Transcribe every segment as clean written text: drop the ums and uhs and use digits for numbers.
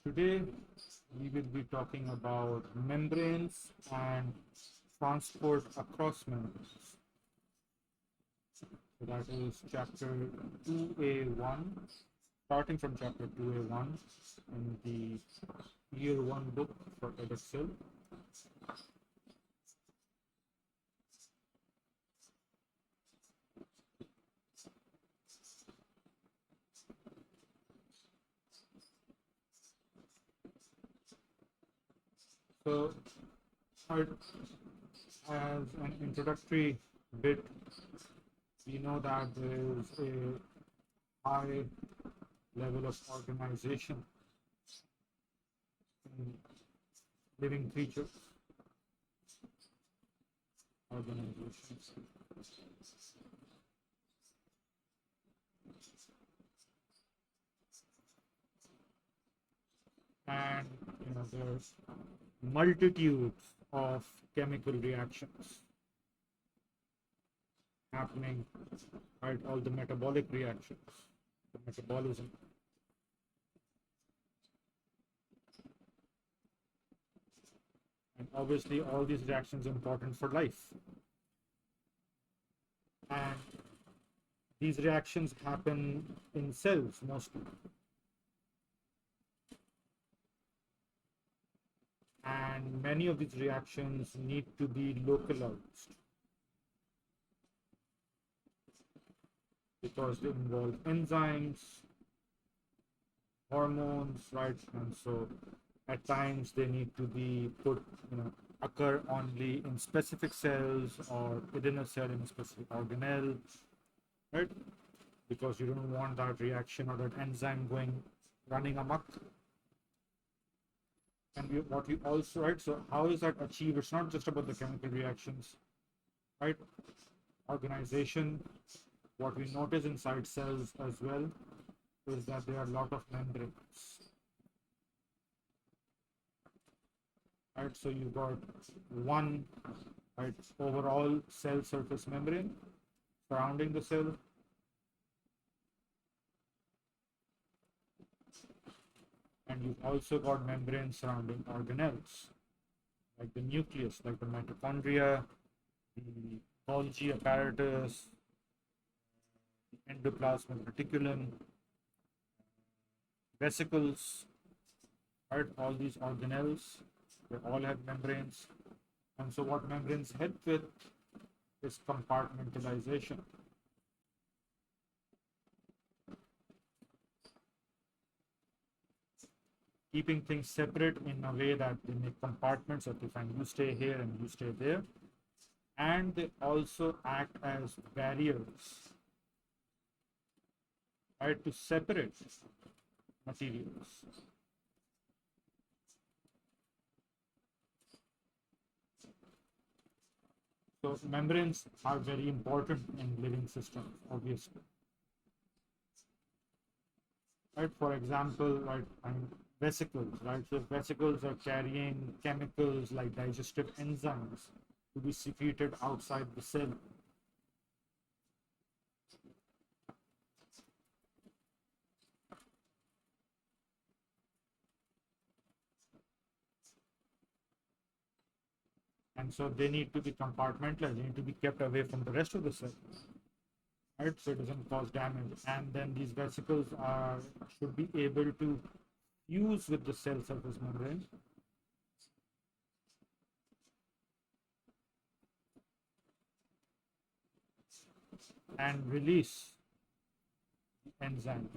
Today we will be talking about membranes and transport across membranes. So that is chapter 2A1, starting from chapter 2A1 in the year 1 book for Edexcel. So, as an introductory bit, we know that there is a high level of organization in living creatures, organizations. And there's multitudes of chemical reactions happening, right? All the metabolic reactions, the metabolism. And obviously all these reactions are important for life. And these reactions happen in cells mostly. And many of these reactions need to be localized because they involve enzymes, hormones, right? And so at times they need to be occur only in specific cells or within a cell in a specific organelle, right? Because you don't want that reaction or that enzyme running amok. And what we also, right? So how is that achieved? It's not just about the chemical reactions, right? Organization, what we notice inside cells as well is that there are a lot of membranes, right? So you've got one, right, overall cell surface membrane surrounding the cell. And you've also got membranes surrounding organelles, like the nucleus, like the mitochondria, the Golgi apparatus, the endoplasmic reticulum, vesicles, right? All these organelles, they all have membranes. And so what membranes help with is compartmentalization. Keeping things separate in a way that they make compartments, so if you stay here and you stay there. And they also act as barriers, right, to separate materials. So membranes are very important in living systems, obviously. Right, for example, right, vesicles, right? So vesicles are carrying chemicals like digestive enzymes to be secreted outside the cell. And so they need to be compartmentalized, they need to be kept away from the rest of the cell, right? So it doesn't cause damage. And then these vesicles should be able to fuse with the cell surface membrane and release the enzyme,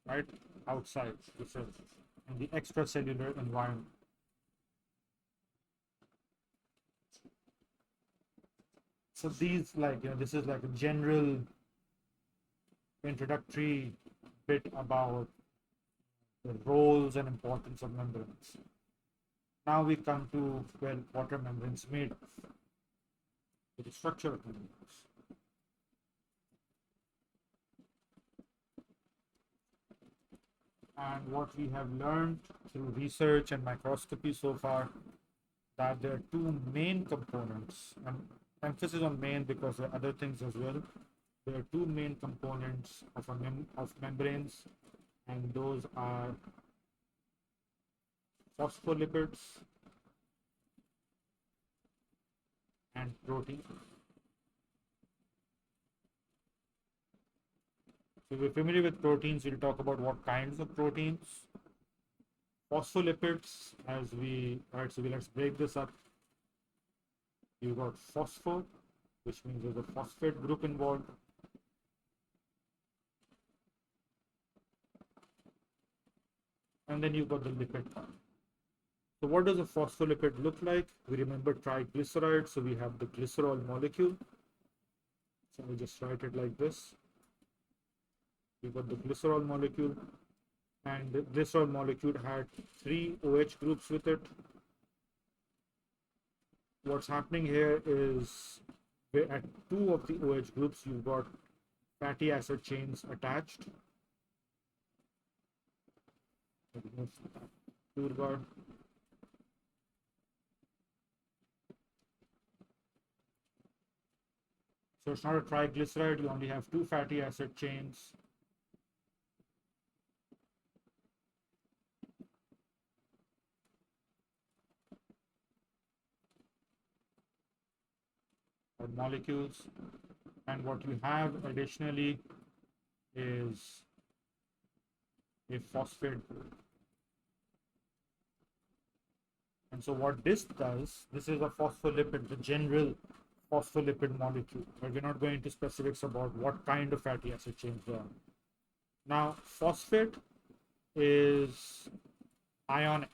right, outside the cell in the extracellular environment. So these, this is like a general introductory bit about the roles and importance of membranes. Now we come to, well, what are membranes made of? The structure of membranes. And what we have learned through research and microscopy so far, that there are two main components, and emphasis on main because there are other things as well. There are two main components of membranes, and those are phospholipids and proteins. So if you're familiar with proteins, we'll talk about what kinds of proteins. Phospholipids, so let's break this up. You've got phospho, which means there's a phosphate group involved. And then you've got the lipid part. So what does a phospholipid look like? We remember triglyceride, so we have the glycerol molecule. So we just write it like this. We've got the glycerol molecule, and the glycerol molecule had 3 OH groups with it. What's happening here is at 2 of the OH groups, you've got fatty acid chains attached. Toolbar. So it's not a triglyceride, you only have 2 fatty acid chains. Or molecules. And what you have additionally is a phosphate group. And so what this does, this is a phospholipid, the general phospholipid molecule, but we're not going into specifics about what kind of fatty acid chains they are. Now, phosphate is ionic,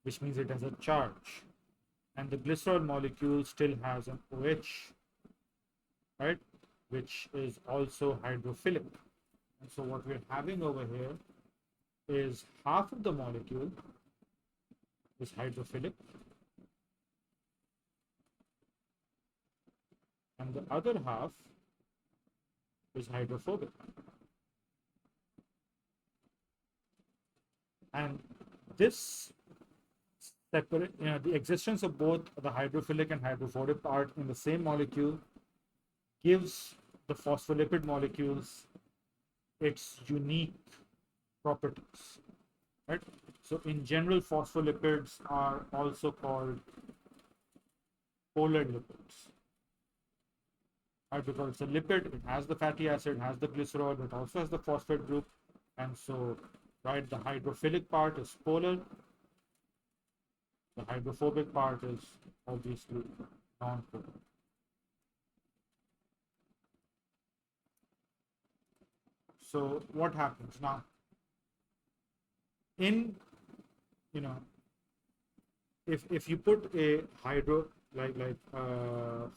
which means it has a charge, and the glycerol molecule still has an OH, right, which is also hydrophilic. And so what we're having over here is half of the molecule is hydrophilic, and the other half is hydrophobic. And this separate, the existence of both the hydrophilic and hydrophobic part in the same molecule gives the phospholipid molecules its unique properties, right? So in general, phospholipids are also called polar lipids, right? Because it's a lipid, it has the fatty acid, has the glycerol, it also has the phosphate group, and so, right, the hydrophilic part is polar, the hydrophobic part is obviously non-polar. So what happens now? In, if you put a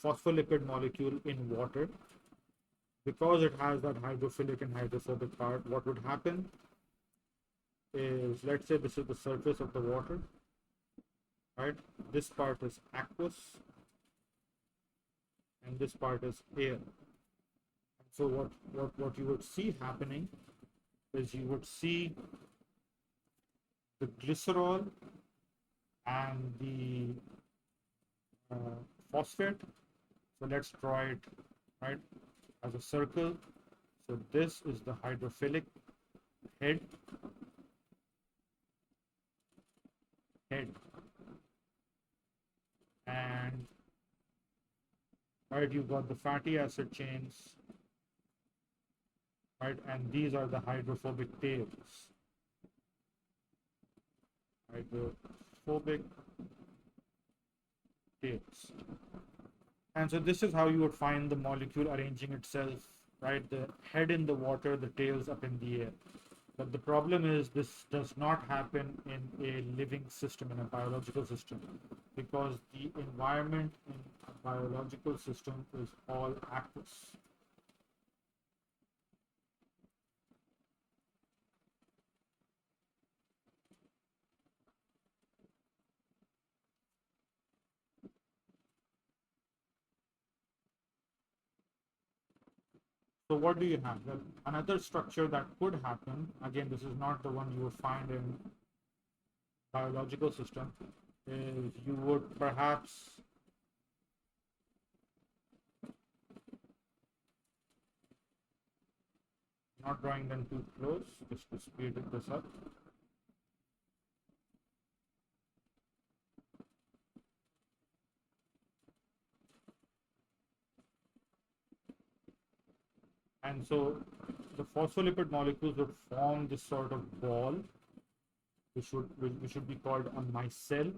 phospholipid molecule in water, because it has that hydrophilic and hydrophobic part, what would happen is, let's say this is the surface of the water, right? This part is aqueous, and this part is air. So what you would see happening is you would see the glycerol and the phosphate. So let's draw it, right, as a circle. So this is the hydrophilic head, and right, you've got the fatty acid chains, right, and these are the hydrophobic tails. Hydrophobic tails. And so this is how you would find the molecule arranging itself, right? The head in the water, the tails up in the air. But the problem is this does not happen in a living system, in a biological system, because the environment in a biological system is all aqueous. So what do you have? Well, another structure that could happen, again, this is not the one you would find in biological system, is you would perhaps Not drawing them too close, just to speed this up. And so the phospholipid molecules would form this sort of ball, which should be called a micelle.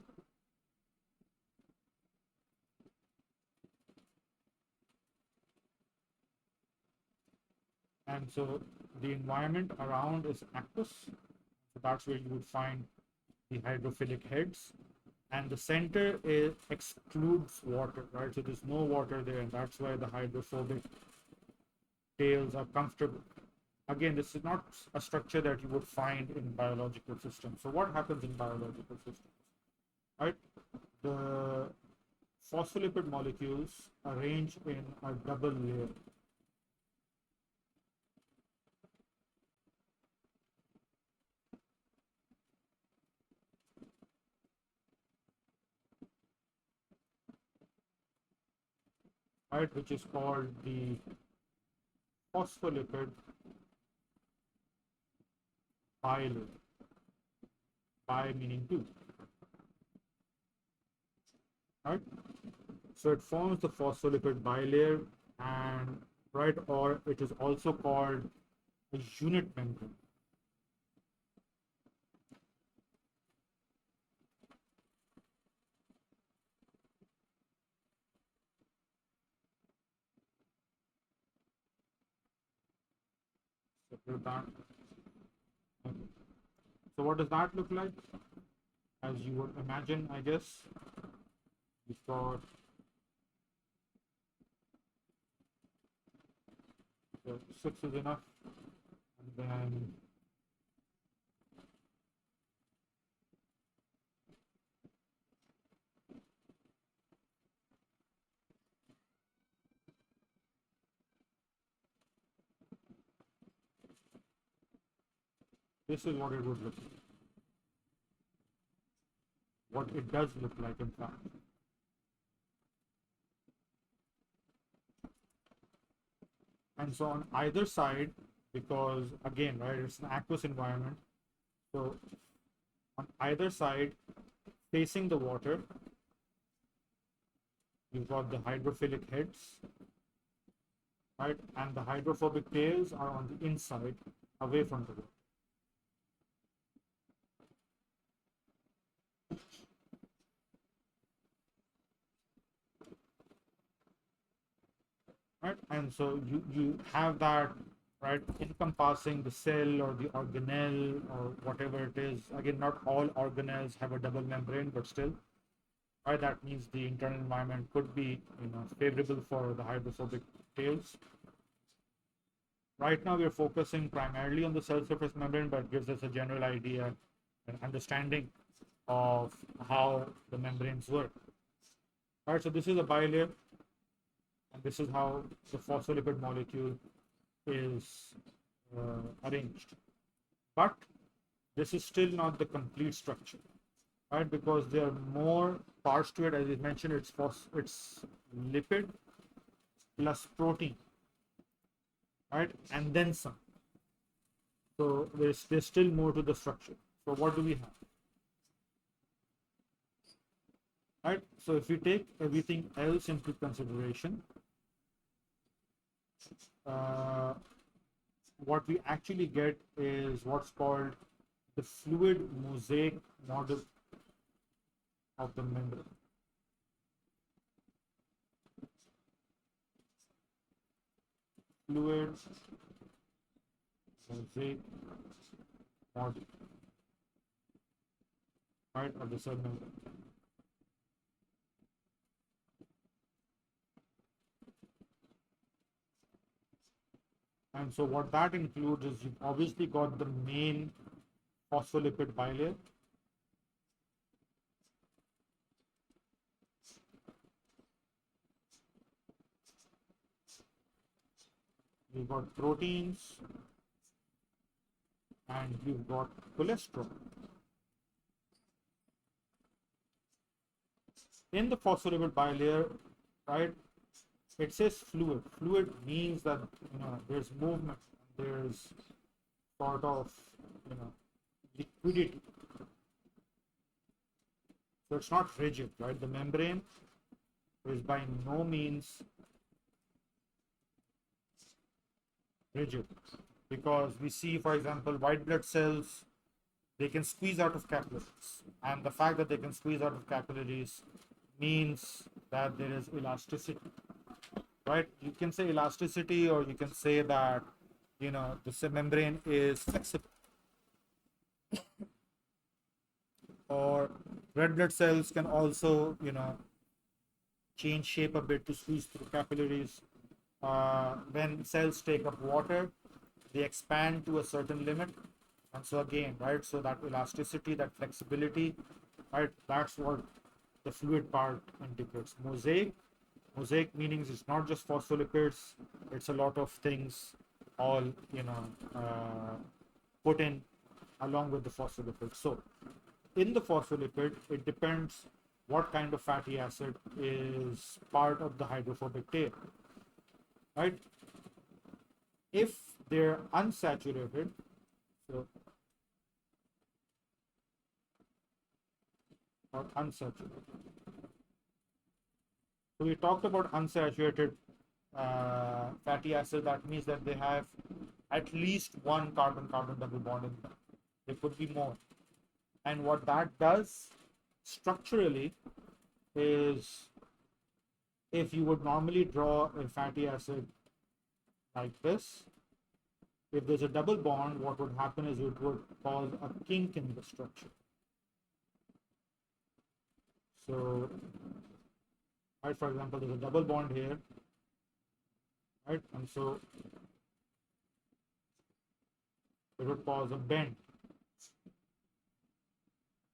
And so the environment around is aqueous. So that's where you would find the hydrophilic heads. And the center excludes water, right? So there's no water there, and that's why the hydrophobic tails are comfortable. Again, this is not a structure that you would find in biological systems. So what happens in biological systems, right? The phospholipid molecules arrange in a double layer. Right, which is called the phospholipid bilayer. Bi meaning two. Right? So it forms the phospholipid bilayer, and right, or it is also called a unit membrane. So what does that look like? As you would imagine, I guess, you've got so 6 is enough, and then this is what it would look like. What it does look like, in fact. And so on either side, because again, right, it's an aqueous environment. So on either side, facing the water, you've got the hydrophilic heads, right? And the hydrophobic tails are on the inside, away from the water. Right? And so you have that, right, encompassing the cell or the organelle or whatever it is. Again, not all organelles have a double membrane, but still, right, that means the internal environment could be, favorable for the hydrophobic tails. Right now, we're focusing primarily on the cell surface membrane, but gives us a general idea and understanding of how the membranes work. All right, so this is a bilayer, and this is how the phospholipid molecule is arranged. But this is still not the complete structure, right? Because there are more parts to it. As I mentioned, it's lipid plus protein, right? And then some. So there's still more to the structure. So what do we have? Right? So if we take everything else into consideration, what we actually get is what's called the fluid mosaic model of the membrane. Fluid mosaic model, right, of the cell membrane. And so what that includes is you've obviously got the main phospholipid bilayer. You've got proteins and you've got cholesterol. In the phospholipid bilayer, right, it says fluid. Fluid means that there's movement. there's sort of, you know, liquidity. So it's not rigid, right? The membrane is by no means rigid, because we see, for example, white blood cells, they can squeeze out of capillaries, and the fact that they can squeeze out of capillaries means that there is elasticity, right? You can say elasticity, or you can say that, you know, the cell membrane is flexible. Or red blood cells can also, you know, change shape a bit to squeeze through capillaries. When cells take up water, they expand to a certain limit, and so again, right, so that elasticity, that flexibility, right, that's what the fluid part indicates. Mosaic meanings is not just phospholipids, it's a lot of things all, you know, put in along with the phospholipid. So in the phospholipid, it depends what kind of fatty acid is part of the hydrophobic tail, right? If they're unsaturated, so or unsaturated. So we talked about unsaturated fatty acid. That means that they have at least one carbon-carbon double bond in them. There could be more. And what that does structurally is, if you would normally draw a fatty acid like this, if there's a double bond, what would happen is it would cause a kink in the structure. So, right, for example, there's a double bond here, right, and so it would cause a bend.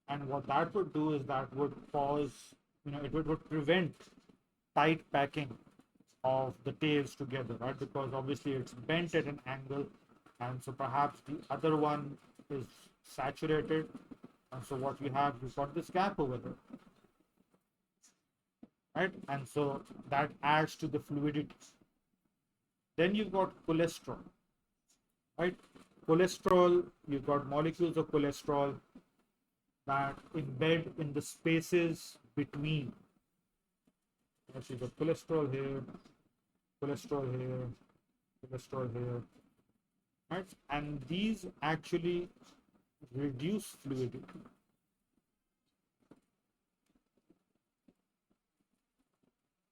And what that would do is that would cause, you know, it would prevent tight packing of the tails together, right? Because obviously it's bent at an angle, and so perhaps the other one is saturated, and so what you have, you've got this gap over there, right? And so that adds to the fluidity. Then you've got cholesterol, right? Cholesterol, you've got molecules of cholesterol that embed in the spaces between. Let's see, the cholesterol here, cholesterol here, cholesterol here, right? And these actually reduce fluidity.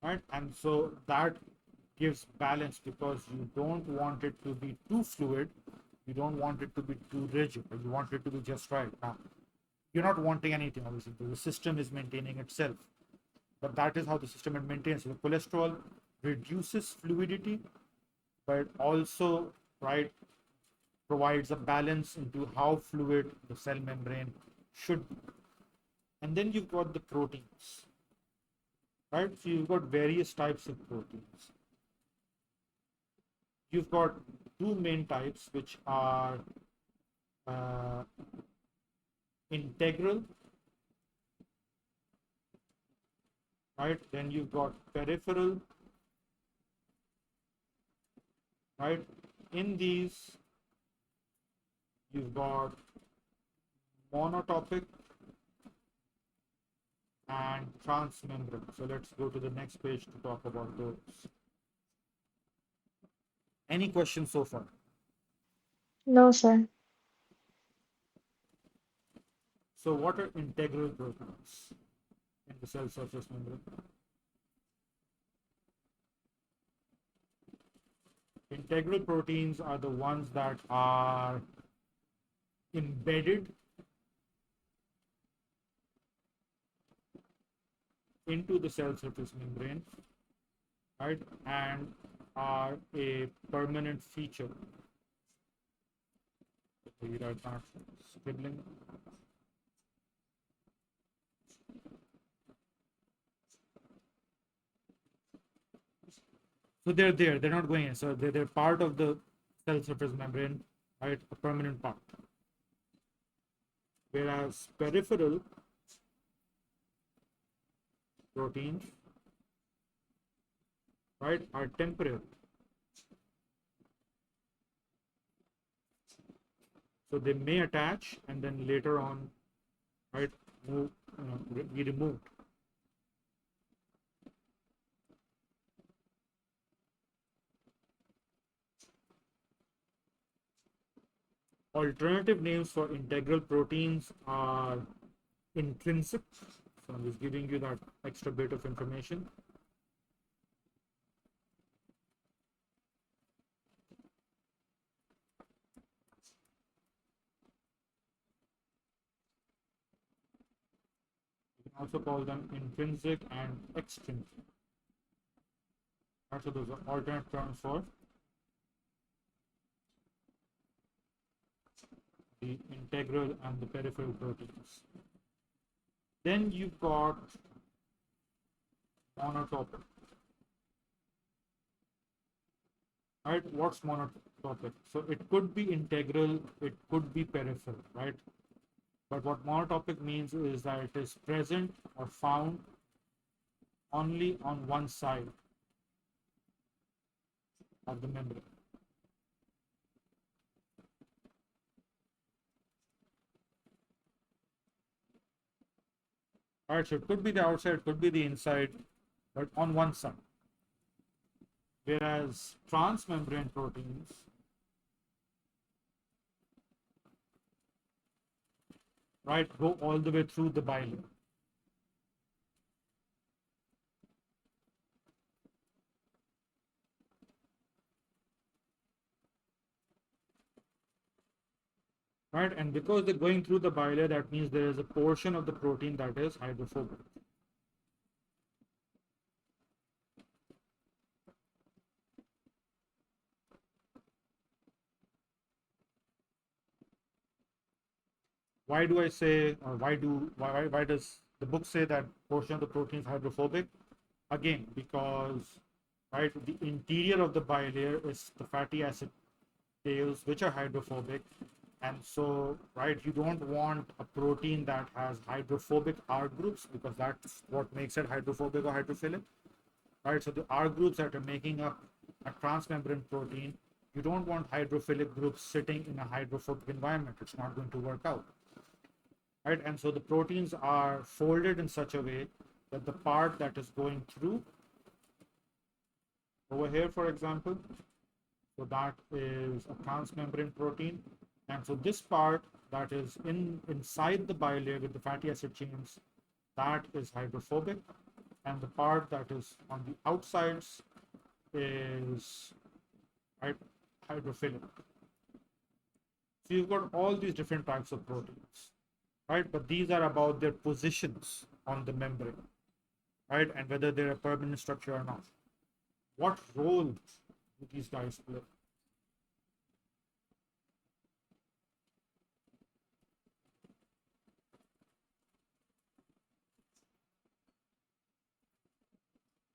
Right? And so that gives balance, because you don't want it to be too fluid, you don't want it to be too rigid, you want it to be just right. Now, you're not wanting anything, obviously, the system is maintaining itself, but that is how the system maintains. The cholesterol reduces fluidity, but also, right, provides a balance into how fluid the cell membrane should be. And then you've got the proteins, right? So you've got various types of proteins. You've got two main types, which are integral, right? Then you've got peripheral, right? In these, you've got monotopic and transmembrane. So let's go to the next page to talk about those. Any questions so far? No, sir. So what are integral proteins in the cell surface membrane? Integral proteins are the ones that are embedded into the cell surface membrane, right, and are a permanent feature. Write that scribbling. So they're there, they're not going in. So they're part of the cell surface membrane, right, a permanent part. Whereas peripheral proteins, right, are temporary. So they may attach and then later on, right, move, be removed. Alternative names for integral proteins are intrinsic. So I'm just giving you that extra bit of information. You can also call them intrinsic and extrinsic. So those are alternate terms for the integral and the peripheral proteins. Then you've got monotopic. Right? What's monotopic? So it could be integral, it could be peripheral, right? But what monotopic means is that it is present or found only on one side of the membrane. Alright, so it could be the outside, it could be the inside, but on one side. Whereas transmembrane proteins, right, go all the way through the bilayer. Right, and because they're going through the bilayer, that means there is a portion of the protein that is hydrophobic. Why do I say, or why does the book say that portion of the protein is hydrophobic? Again, because right, the interior of the bilayer is the fatty acid tails, which are hydrophobic, and so right, you don't want a protein that has hydrophobic R groups because that's what makes it hydrophobic or hydrophilic. Right, so the R groups that are making up a transmembrane protein, you don't want hydrophilic groups sitting in a hydrophobic environment. It's not going to work out. Right, and so the proteins are folded in such a way that the part that is going through over here, for example, so that is a transmembrane protein, and so this part that is inside the bilayer with the fatty acid chains, that is hydrophobic, and the part that is on the outsides is hydrophilic. So you've got all these different types of proteins, right? But these are about their positions on the membrane, right? And whether they're a permanent structure or not. What role do these guys play?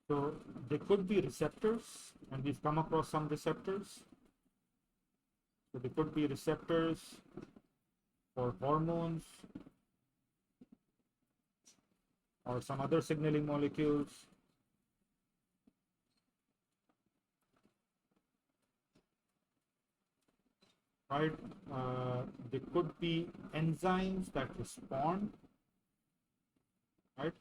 So they could be receptors, and we've come across some receptors. So they could be receptors for hormones or some other signaling molecules. Right? They could be enzymes that respond, right?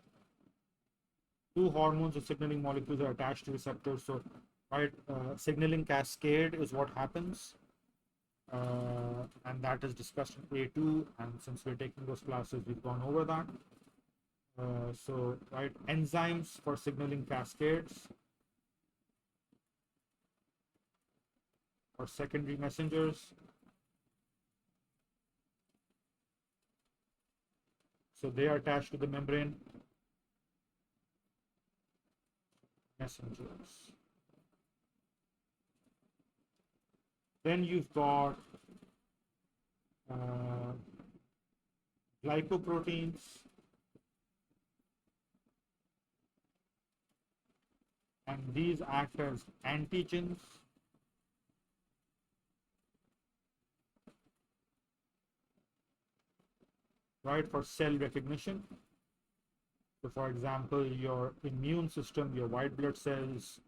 Two hormones or signaling molecules are attached to receptors. So, right, signaling cascade is what happens. And that is discussed in A2. And since we're taking those classes, we've gone over that. So, right, enzymes for signaling cascades or secondary messengers. So they are attached to the membrane. Messengers. Then you've got glycoproteins. And these act as antigens. Right, for cell recognition. So for example, your immune system, your white blood cells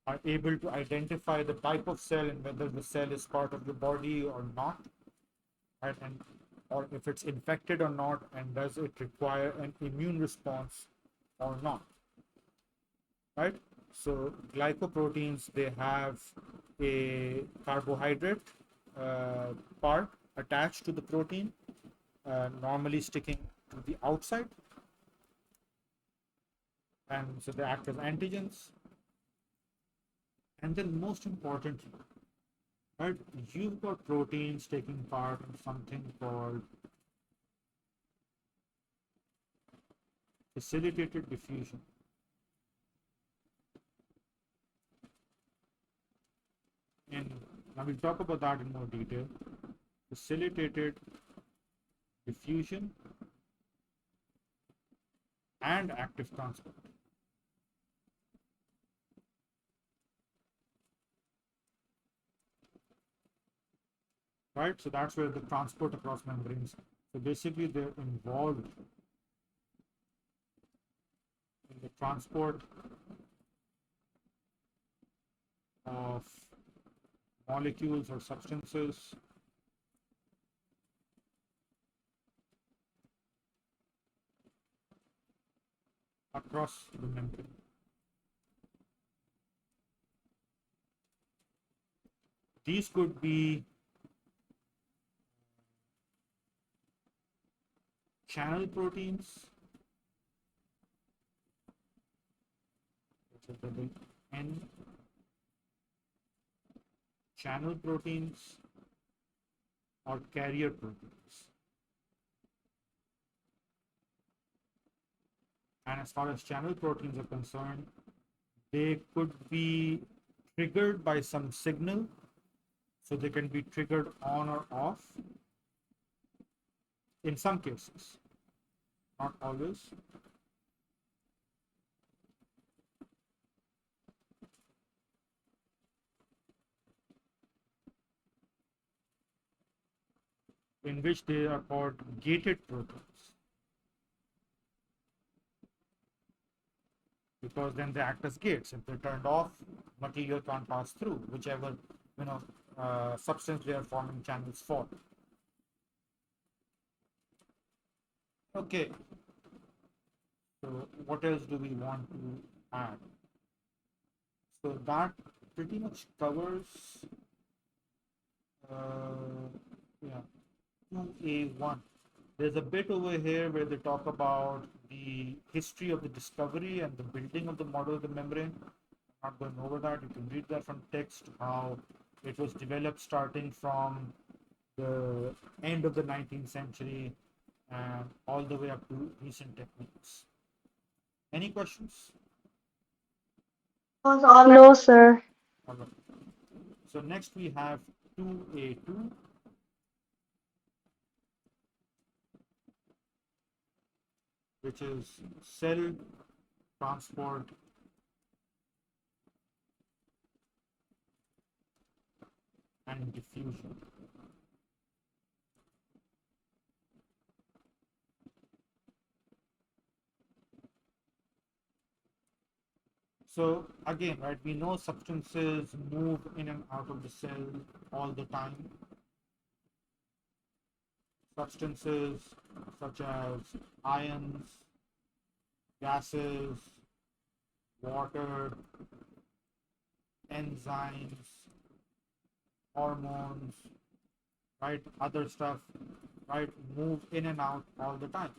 are able to identify the type of cell and whether the cell is part of the body or not. right? And or if it's infected or not, and does it require an immune response or not, right? So glycoproteins, they have a carbohydrate uh, part attached to the protein, normally sticking to the outside, and so they act as antigens. And then most importantly, right, you've got proteins taking part in something called facilitated diffusion. And now we'll talk about that in more detail. Facilitated diffusion and active transport. Right? So that's where the transport across membranes. So basically, they're involved in the transport of molecules or substances across the membrane. These could be channel proteins, which is the N channel proteins, or carrier proteins. And as far as channel proteins are concerned, they could be triggered by some signal. So they can be triggered on or off in some cases, not always. In which they are called gated proteins, because then they act as gates. If they're turned off, material can't pass through, whichever substance they are forming channels for. Okay, so what else do we want to add? So that pretty much covers yeah, 2A1. There's a bit over here where they talk about the history of the discovery and the building of the model of the membrane. I'm not going over that. You can read that from text, how it was developed starting from the end of the 19th century and all the way up to recent techniques. Any questions? No, sir. All right. So next we have 2A2. Which is cell transport and diffusion. So again, right, we know substances move in and out of the cell all the time. Substances such as ions, gases, water, enzymes, hormones, right, other stuff, right, move in and out all the time.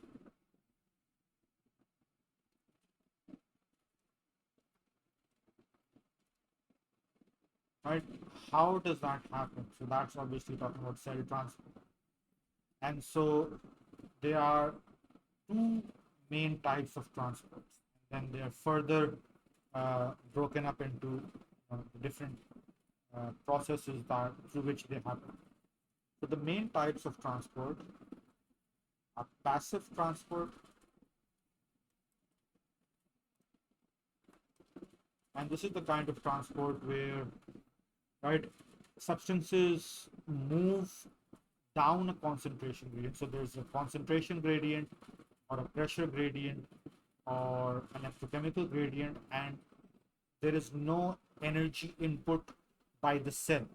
Right? How does that happen? So that's obviously talking about cell transport. And so there are two main types of transports. Then they are further broken up into different processes that through which they happen. So the main types of transport are passive transport, and this is the kind of transport where, right, substances move down a concentration gradient. So there's a concentration gradient or a pressure gradient or an electrochemical gradient, and there is no energy input by the cell.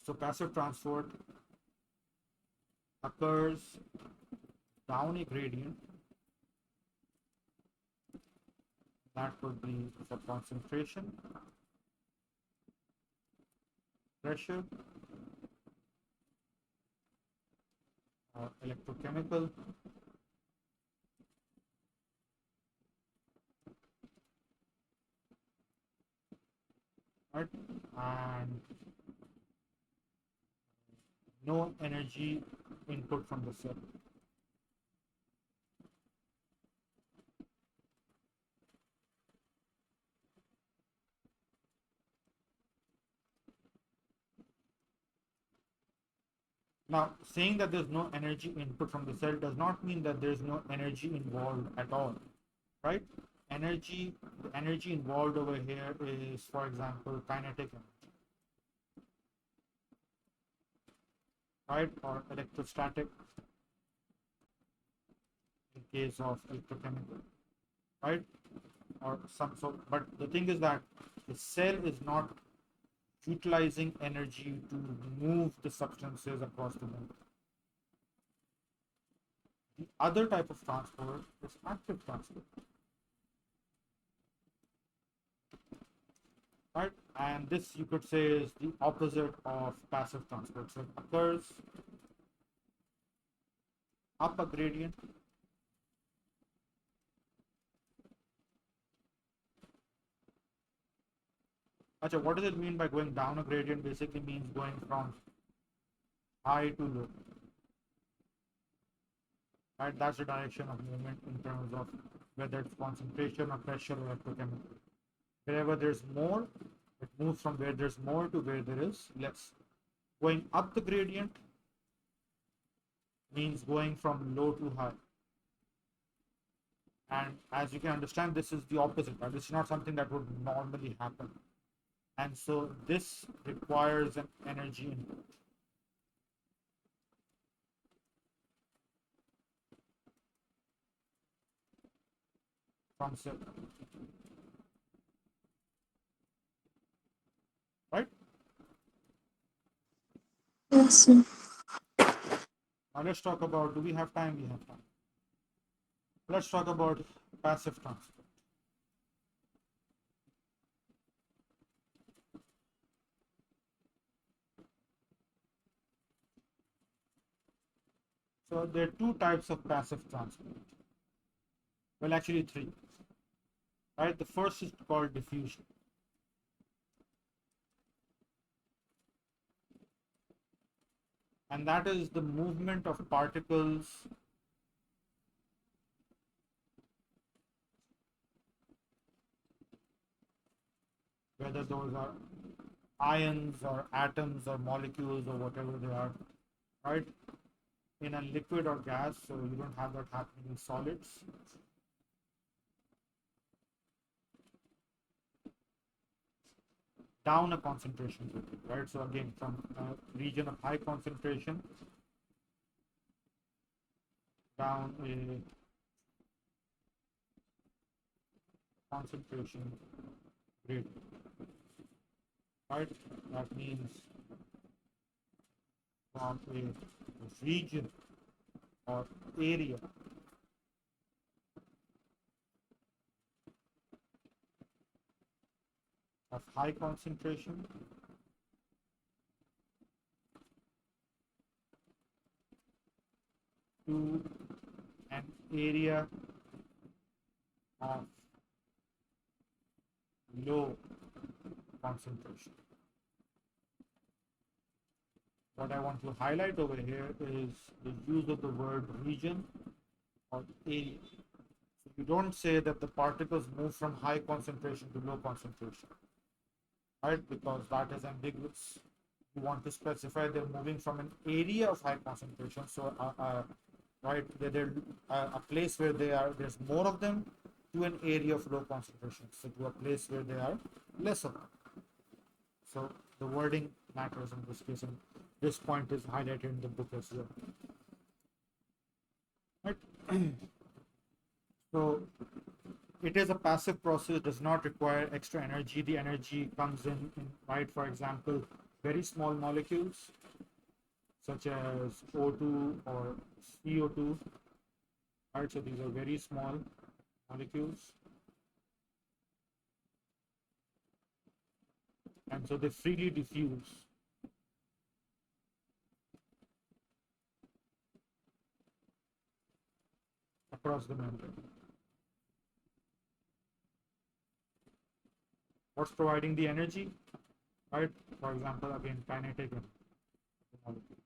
So passive transport occurs down a gradient. That could be for concentration, pressure, or electrochemical. Right? And no energy input from the cell. Now, saying that there's no energy input from the cell does not mean that there's no energy involved at all, right? The energy involved over here is, for example, kinetic energy, right? Or electrostatic in case of electrochemical, right? Or some so, but the thing is that the cell is not utilizing energy to move the substances across the membrane. The other type of transport is active transport, right? And this you could say is the opposite of passive transport. So it occurs up a gradient. Achha, what does it mean by going down a gradient? Basically means going from high to low. Right? That's the direction of movement in terms of whether it's concentration or pressure or electrochemical. Wherever there's more, it moves from where there's more to where there is less. Going up the gradient means going from low to high. And as you can understand, this is the opposite. Right? This is not something that would normally happen. And so this requires an energy input from cell. Right? Yes, sir. Now let's talk about, do we have time? We have time. Let's talk about passive transport. So there are two types of passive transport. Well, actually three. Right? The first is called diffusion. And that is the movement of particles whether those are ions or atoms or molecules or whatever they are, right? In a liquid or gas, so you don't have that happening in solids. Down a concentration gradient, right? So again, from a region of high concentration down a concentration gradient, right? That means from a region or area of high concentration to an area of low concentration. What I want to highlight over here is the use of the word region or area. So you don't say that the particles move from high concentration to low concentration, right? Because that is ambiguous. You want to specify they're moving from an area of high concentration, so right, they're a place where there's more of them, to an area of low concentration, so to a place where there are less of them. So the wording matters in this case, and this point is highlighted in the book as well. Right? So it is a passive process, does not require extra energy. The energy comes in, right? For example, very small molecules such as O2 or CO2, right? So these are very small molecules, and so they freely diffuse across the membrane. What's providing the energy, right? For example, again, kinetic molecules.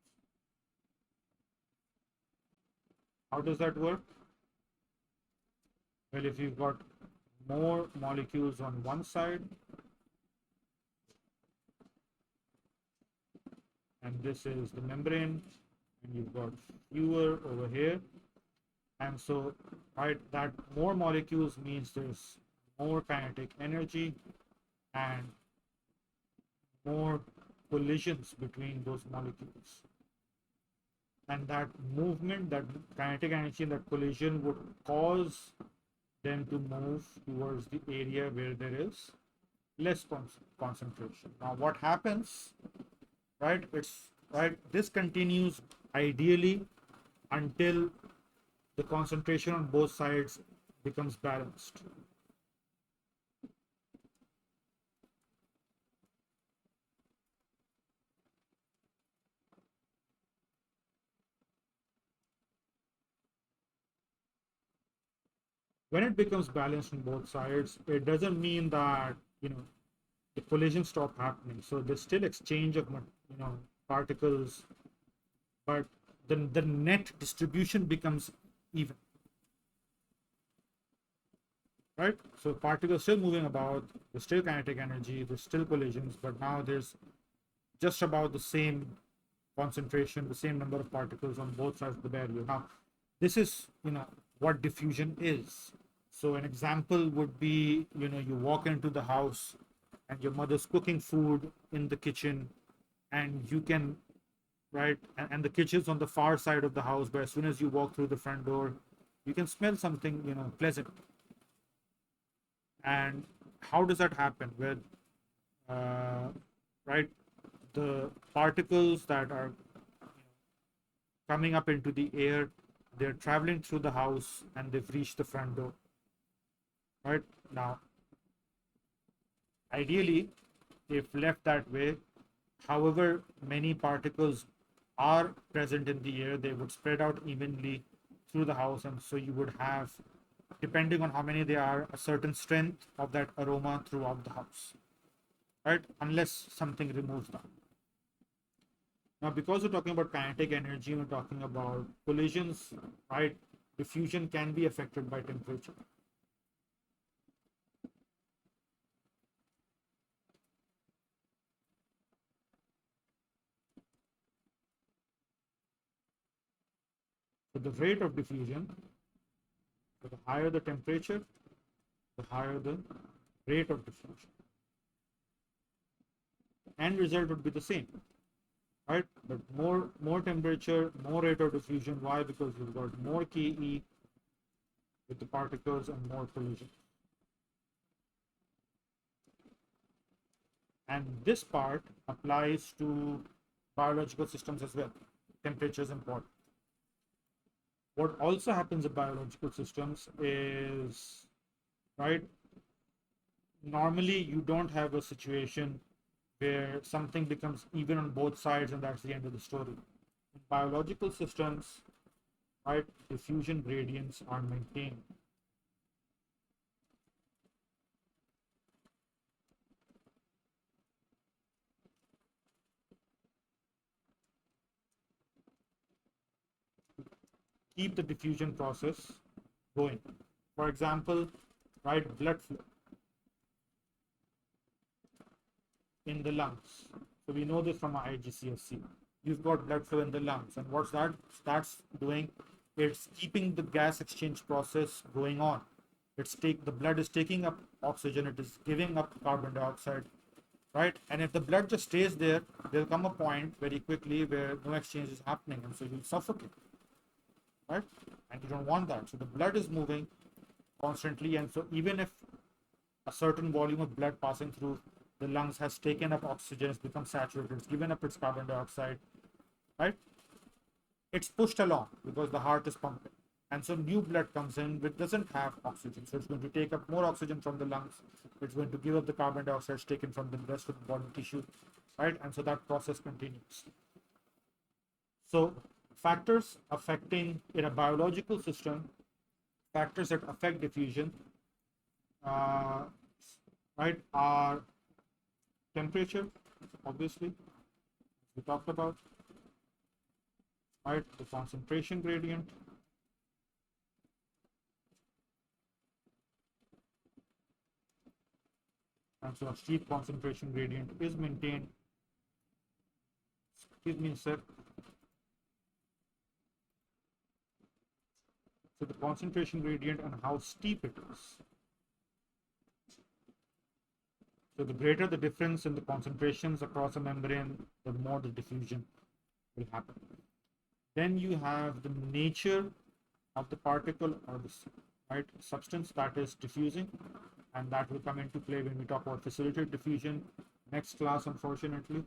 How does that work? Well, if you've got more molecules on one side, and this is the membrane, and you've got fewer over here, and so, right, that more molecules means there's more kinetic energy and more collisions between those molecules. And that movement, that kinetic energy, that collision would cause them to move towards the area where there is less concentration. Now, what happens, right? It's right. This continues ideally until the concentration on both sides becomes balanced. When it becomes balanced on both sides, it doesn't mean that the collisions stop happening. So there's still exchange of particles, but the net distribution becomes even. Right? So particles still moving about, there's still kinetic energy, there's still collisions, but now there's just about the same concentration, the same number of particles on both sides of the barrier. Now, this is what diffusion is. So an example would be, you walk into the house and your mother's cooking food in the kitchen, and you can, right, and the kitchen's on the far side of the house, but as soon as you walk through the front door, you can smell something, pleasant. And how does that happen? With, right, the particles that are coming up into the air, they're traveling through the house and they've reached the front door. Right now, ideally, if left that way, however many particles are present in the air, they would spread out evenly through the house, and so you would have, depending on how many they are, a certain strength of that aroma throughout the house, right? Unless something removes that. Now, because we're talking about kinetic energy, we're talking about collisions, right? Diffusion can be affected by temperature. So the rate of diffusion, so the higher the temperature, the higher the rate of diffusion. The end result would be the same, right? But more temperature, more rate of diffusion. Why? Because you've got more Ke with the particles and more collision. And this part applies to biological systems as well. Temperature is important. What also happens in biological systems is, right, normally you don't have a situation where something becomes even on both sides and that's the end of the story. In biological systems, right, diffusion gradients are maintained. Keep the diffusion process going. For example, right, blood flow in the lungs. So we know this from our IGCSE. You've got blood flow in the lungs, and what's that? That's doing, it's keeping the gas exchange process going on. The blood is taking up oxygen, it is giving up carbon dioxide, right? And if the blood just stays there, there'll come a point very quickly where no exchange is happening, and so you'll suffocate, right? And you don't want that. So the blood is moving constantly, and so even if a certain volume of blood passing through the lungs has taken up oxygen, it's become saturated, it's given up its carbon dioxide, right? It's pushed along because the heart is pumping. And so new blood comes in which doesn't have oxygen. So it's going to take up more oxygen from the lungs. It's going to give up the carbon dioxide taken from the rest of the body tissue, right? And so that process continues. So factors affecting in a biological system, factors that affect diffusion, uh, right, are temperature, obviously, we talked about, right, the concentration gradient, and so a steep concentration gradient is maintained. Excuse me a sec. So the concentration gradient and how steep it is. So the greater the difference in the concentrations across a membrane, the more the diffusion will happen. Then you have the nature of the particle or the right substance that is diffusing, and that will come into play when we talk about facilitated diffusion next class, unfortunately.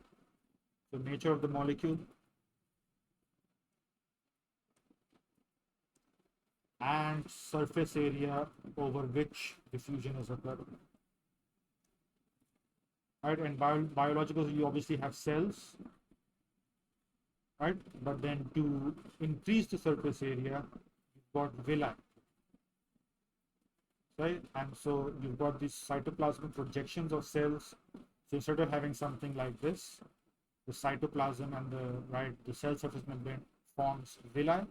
The nature of the molecule and surface area over which diffusion is occurring. Right, and biological, you obviously have cells, right? But then to increase the surface area, you've got villi, right? And so you've got these cytoplasmic projections of cells. So instead of having something like this, the cytoplasm and the cell surface membrane forms villi.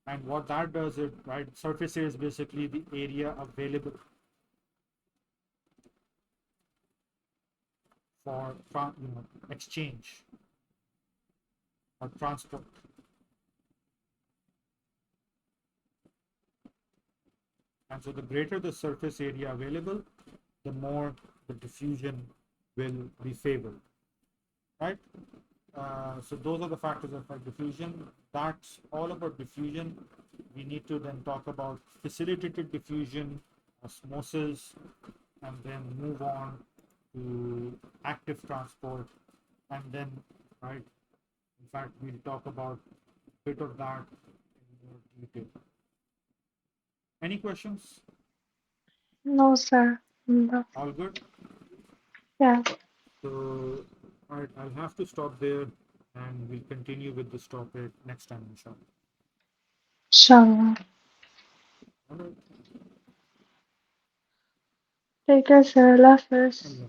And what that does is, right, surface area is basically the area available for exchange or transport. And so the greater the surface area available, the more the diffusion will be favored, right? So those are the factors that affect diffusion. That's all about diffusion. We need to then talk about facilitated diffusion, osmosis, and then move on to active transport, and then, right, in fact, we'll talk about a bit of that in more detail. Any questions? No, sir. No. All good? Yeah. So, all right, I'll have to stop there and we'll continue with this topic next time, inshallah. Inshallah. All right. Take care, sir. Allah Hafiz. Allah.